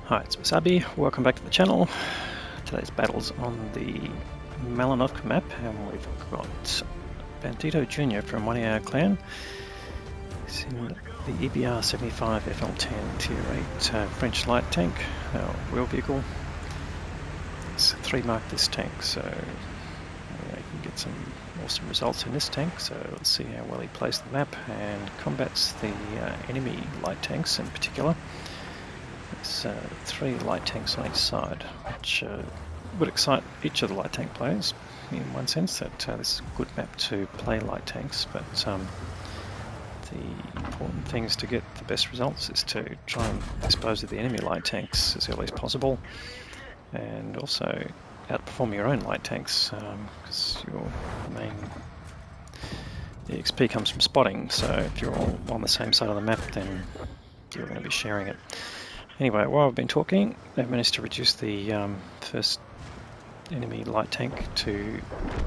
Hi, it's Wasabi. Welcome back to the channel. Today's battle's on the Malinovka map, and we've got Bandito Jr. from 1AR Clan. He's in the EBR 75 FL10 Tier 8 French light tank, wheel vehicle. It's 3 mark this tank, so you can get some awesome results in this tank. So let's see how well he plays the map and combats the enemy light tanks in particular. There's 3 light tanks on each side, which would excite each of the light tank players in one sense that this is a good map to play light tanks, but the important thing is to get the best results is to try and dispose of the enemy light tanks as early as possible, and also outperform your own light tanks, because your main XP comes from spotting, so if you're all on the same side of the map then you're going to be sharing it. Anyway, while I've been talking, they've managed to reduce the first enemy light tank to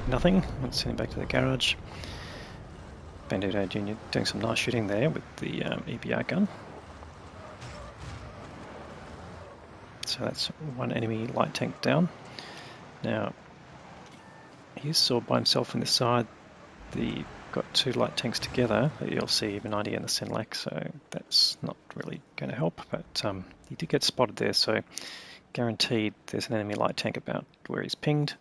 nothing. Let's send him back to the garage. Bandito Jr. doing some nice shooting there with the EBR gun. So that's 1 enemy light tank down. Now, he's all by himself in the side. Got 2 light tanks together, the ELC, the 90 and the Senlac, so that's not really going to help, but he did get spotted there, so guaranteed there's an enemy light tank about where he's pinged,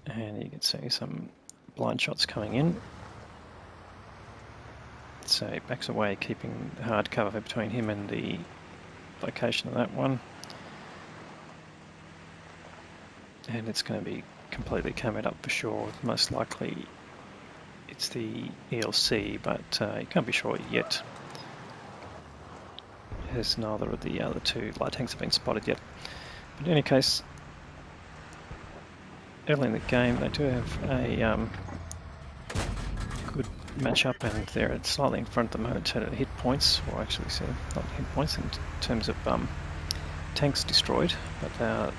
and you can see some blind shots coming in. So he backs away, keeping hard cover between him and the location of that one, and it's going to be completely camoed up for sure. Most likely it's the ELC, but you can't be sure yet, as neither of the other 2 light tanks have been spotted yet. But in any case, early in the game they do have a good match-up, and they're slightly in front at the moment in terms of hit points, or actually not hit points, in terms of tanks destroyed, but they're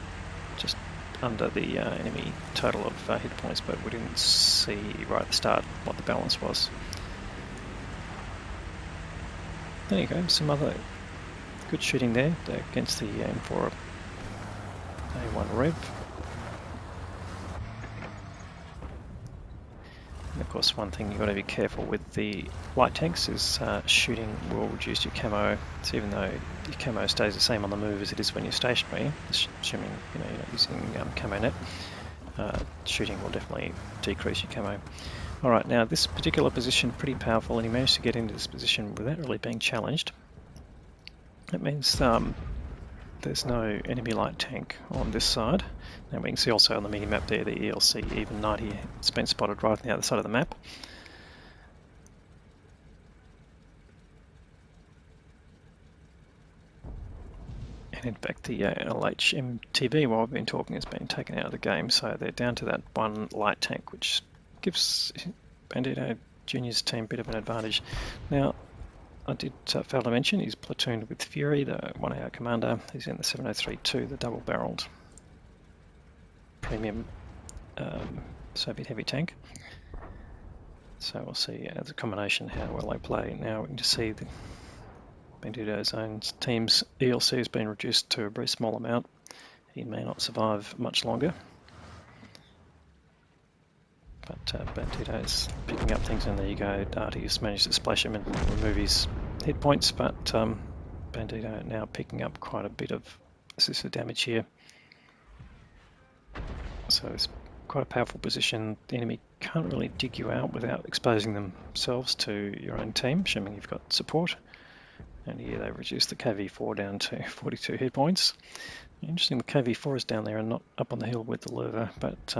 just under the enemy total of hit points, but we didn't see right at the start what the balance was. There you go, some other good shooting there against the M4 A1 Rev. And of course, one thing you've got to be careful with the light tanks is shooting will reduce your camo. So even though your camo stays the same on the move as it is when you're stationary, assuming you're not using camo net, shooting will definitely decrease your camo. Alright, now this particular position, pretty powerful, and he managed to get into this position without really being challenged. That means there's no enemy light tank on this side. Now we can see also on the mini-map there, the ELC even 90, it's been spotted right on the other side of the map. And in fact the LH MTB, while we've been talking, has been taken out of the game, so they're down to that 1 light tank, which gives Bandito Jr.'s team a bit of an advantage. Now, I did fail to mention he's platooned with Fury, the 1AR commander. He's in the 703-2, the double-barreled premium Soviet heavy tank. So we'll see as a combination how well they play. Now we can just see the Bandito's own team's ELC has been reduced to a very small amount. He may not survive much longer. But Bandito's picking up things, and there you go. Darty's managed to splash him and remove his hit points, but Bandito now picking up quite a bit of assisted damage here. So it's quite a powerful position. The enemy can't really dig you out without exposing themselves to your own team, assuming you've got support. And here they've reduced the KV4 down to 42 hit points. Interesting, the KV4 is down there and not up on the hill with the Lurva, but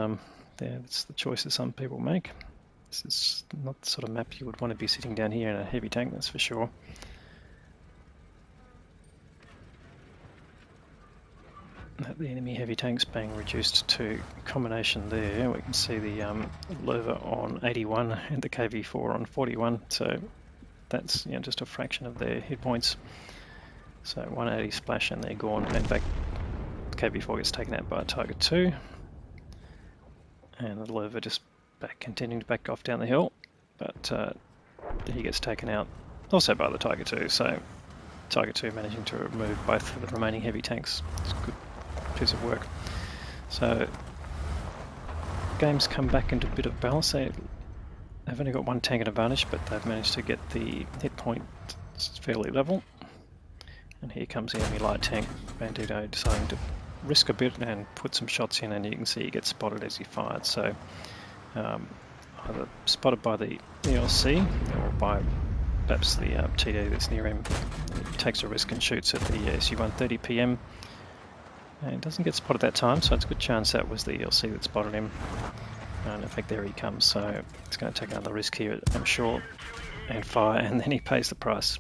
yeah, that's the choice that some people make. This is not the sort of map you would want to be sitting down here in a heavy tank, that's for sure. The enemy heavy tanks being reduced to combination there. We can see the Lurva on 81 and the KV4 on 41, so that's just a fraction of their hit points. So 180 splash and they're gone. In fact, the KV4 gets taken out by Tiger 2. And the Lurva just continuing to back off down the hill, but he gets taken out also by the Tiger 2. So Tiger II managing to remove both of the remaining heavy tanks. It's a good piece of work. So game's come back into a bit of balance. They've only got one tank advantage, but they've managed to get the hit point fairly level. And here comes the enemy light tank, Bandito, deciding to risk a bit and put some shots in, and you can see he gets spotted as he fired. So either spotted by the ELC or by perhaps the TD that's near him. He takes a risk and shoots at the SU-130 PM, and doesn't get spotted that time, so it's a good chance that was the ELC that spotted him. And in fact there he comes, so he's going to take another risk here, I'm sure, and fire, and then he pays the price.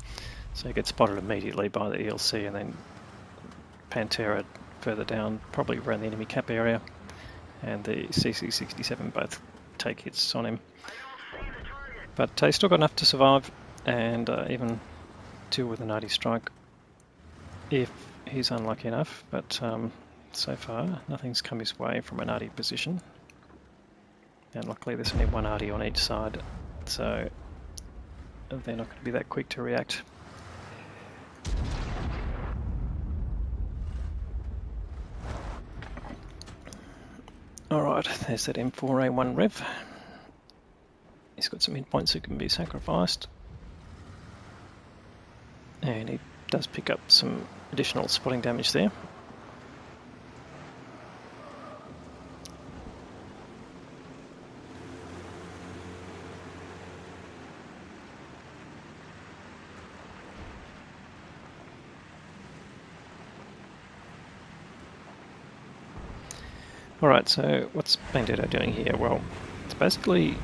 So he gets spotted immediately by the ELC, and then Pantera further down, probably around the enemy cap area, and the CC-67 both take hits on him. But he's still got enough to survive and even deal with an arty strike if he's unlucky enough, but so far nothing's come his way from an arty position. And luckily there's only one arty on each side, so they're not going to be that quick to react. Alright, there's that M4A1 Rev. He's got some hit points that can be sacrificed. And he does pick up some additional spotting damage there. Alright, so what's Bandito doing here? Well, it's basically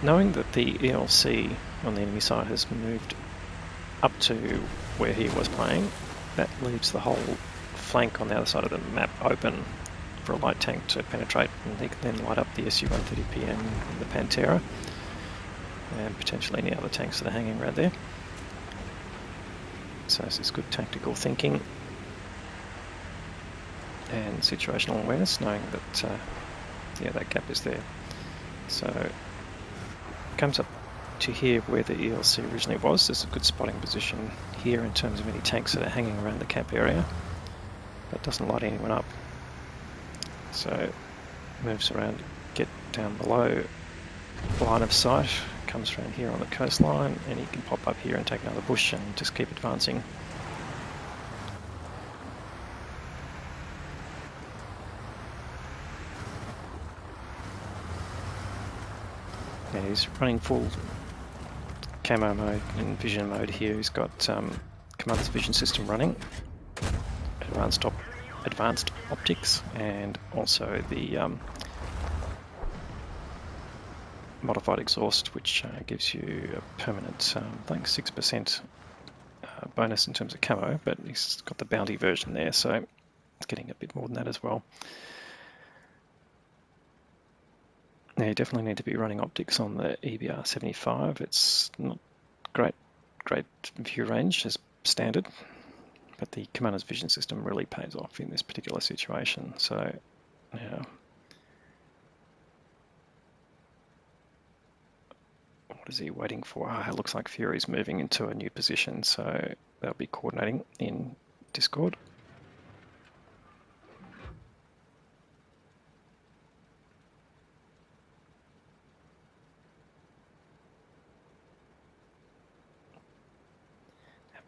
knowing that the ELC on the enemy side has moved up to where he was playing, that leaves the whole flank on the other side of the map open for a light tank to penetrate, and he can then light up the SU-130 PM and the Pantera, and potentially any other tanks that are hanging around there. So this is good tactical thinking and situational awareness, knowing that yeah, that gap is there. So comes up to here where the ELC originally was. There's a good spotting position here in terms of any tanks that are hanging around the cap area, but doesn't light anyone up. So moves around, get down below line of sight, comes around here on the coastline, and he can pop up here and take another bush and just keep advancing. Yeah, he's running full camo mode and vision mode here. He's got Commander's vision system running, advanced optics, and also the modified exhaust, which gives you a permanent, I think 6% bonus in terms of camo, but he's got the bounty version there, so it's getting a bit more than that as well. Now you definitely need to be running optics on the EBR 75. It's not great view range as standard, but the Commander's vision system really pays off in this particular situation. So yeah, what is he waiting for? It looks like Fury's moving into a new position, so they'll be coordinating in Discord.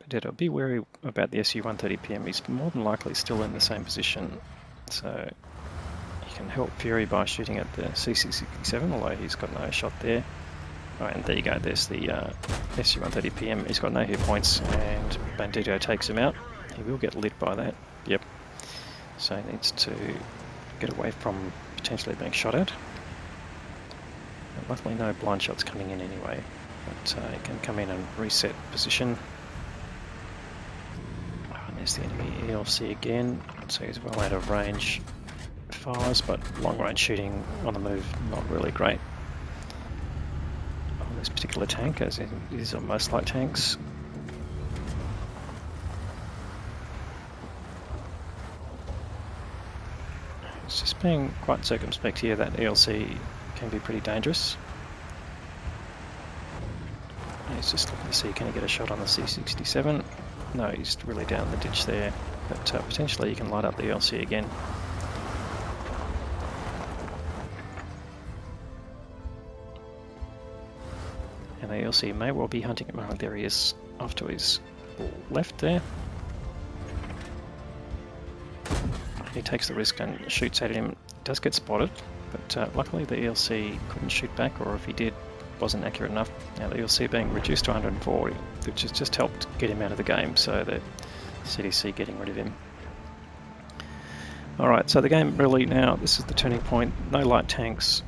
Bandito, be wary about the SU-130 PM. He's more than likely still in the same position, so you can help Fury by shooting at the CC-67, although he's got no shot there. Right, and there you go, there's the SU-130 PM. He's got no hit points, and Bandito takes him out. He will get lit by that, yep. So he needs to get away from potentially being shot at. And luckily no blind shots coming in anyway, but he can come in and reset position. There's the enemy ELC again, so he's well out of range. Fires, but long range shooting on the move, not really great on this particular tank, as it is on most light tanks. It's just being quite circumspect here. That ELC can be pretty dangerous. He's just looking to see, can he get a shot on the C-67? No, he's really down the ditch there, but potentially you can light up the ELC again. And the ELC may well be hunting him. There he is, off to his left there. He takes the risk and shoots at him. Does get spotted, but luckily the ELC couldn't shoot back, or if he did, wasn't accurate enough. Now the ELC being reduced to 140, which has just helped get him out of the game, so the CDC getting rid of him. Alright, so the game really now, this is the turning point. No light tanks.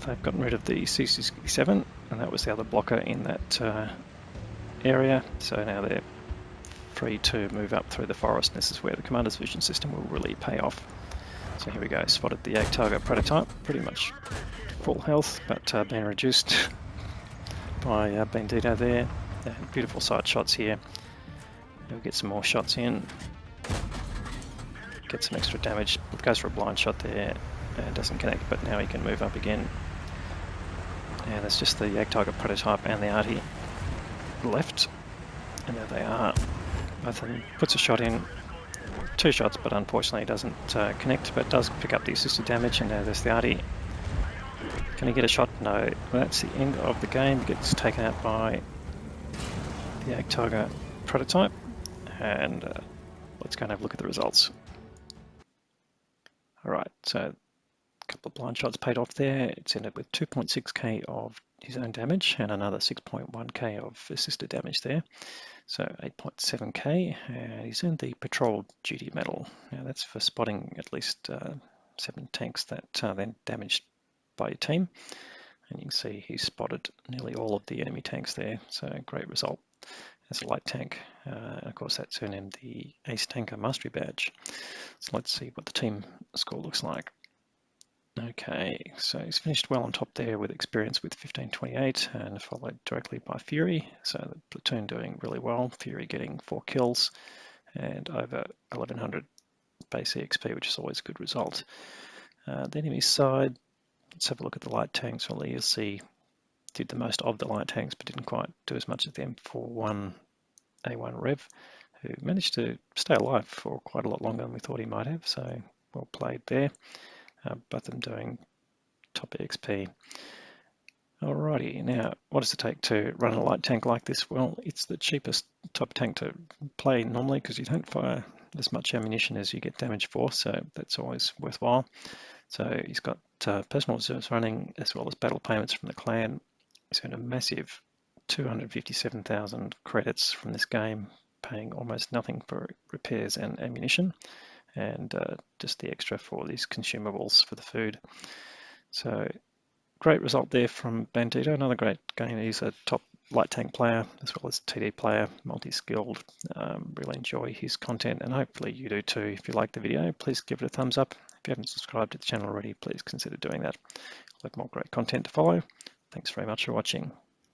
They've gotten rid of the C67, and that was the other blocker in that area, so now they're free to move up through the forest. This is where the commander's vision system will really pay off. So here we go, spotted the Target prototype, pretty much full health, but being reduced by Bandito there. Beautiful side shots here. We'll get some more shots in, get some extra damage. Goes for a blind shot there and doesn't connect, but now he can move up again. And there's just the Target prototype and the arty left, and there they are. Both of them puts a shot in, 2 shots, but unfortunately doesn't connect, but does pick up the assisted damage. And now there's the arty. Can he get a shot? No. Well, that's the end of the game. Gets taken out by the Target prototype, and let's go and have a look at the results. Alright, so a couple of blind shots paid off there. It's ended with 2.6k of his own damage and another 6.1k of assisted damage there. So 8.7k, and he's earned the Patrol Duty Medal. Now that's for spotting at least 7 tanks that then damaged by your team. And you can see he spotted nearly all of the enemy tanks there, so great result as a light tank. And of course that's earned him the Ace Tanker Mastery Badge. So let's see what the team score looks like. Okay, so he's finished well on top there with experience with 1528 and followed directly by Fury. So the platoon doing really well. Fury getting 4 kills and over 1100 base EXP, which is always a good result. The enemy side, let's have a look at the light tanks. Well, the ELC did the most of the light tanks, but didn't quite do as much as the M41A1 Rev, who managed to stay alive for quite a lot longer than we thought he might have. So well played there. Both of them doing top EXP. Alrighty, now what does it take to run a light tank like this? Well, it's the cheapest type of tank to play normally because you don't fire as much ammunition as you get damage for, so that's always worthwhile. So he's got personal reserves running as well as battle payments from the clan. He's earned a massive 257,000 credits from this game, paying almost nothing for repairs and ammunition, and just the extra for these consumables for the food. So great result there from Bandito. Another great game. He's a top light tank player as well as TD player, multi-skilled. Really enjoy his content, and hopefully you do too. If you like the video, please give it a thumbs up. If you haven't subscribed to the channel already, please consider doing that. I'll have more great content to follow. Thanks very much for watching.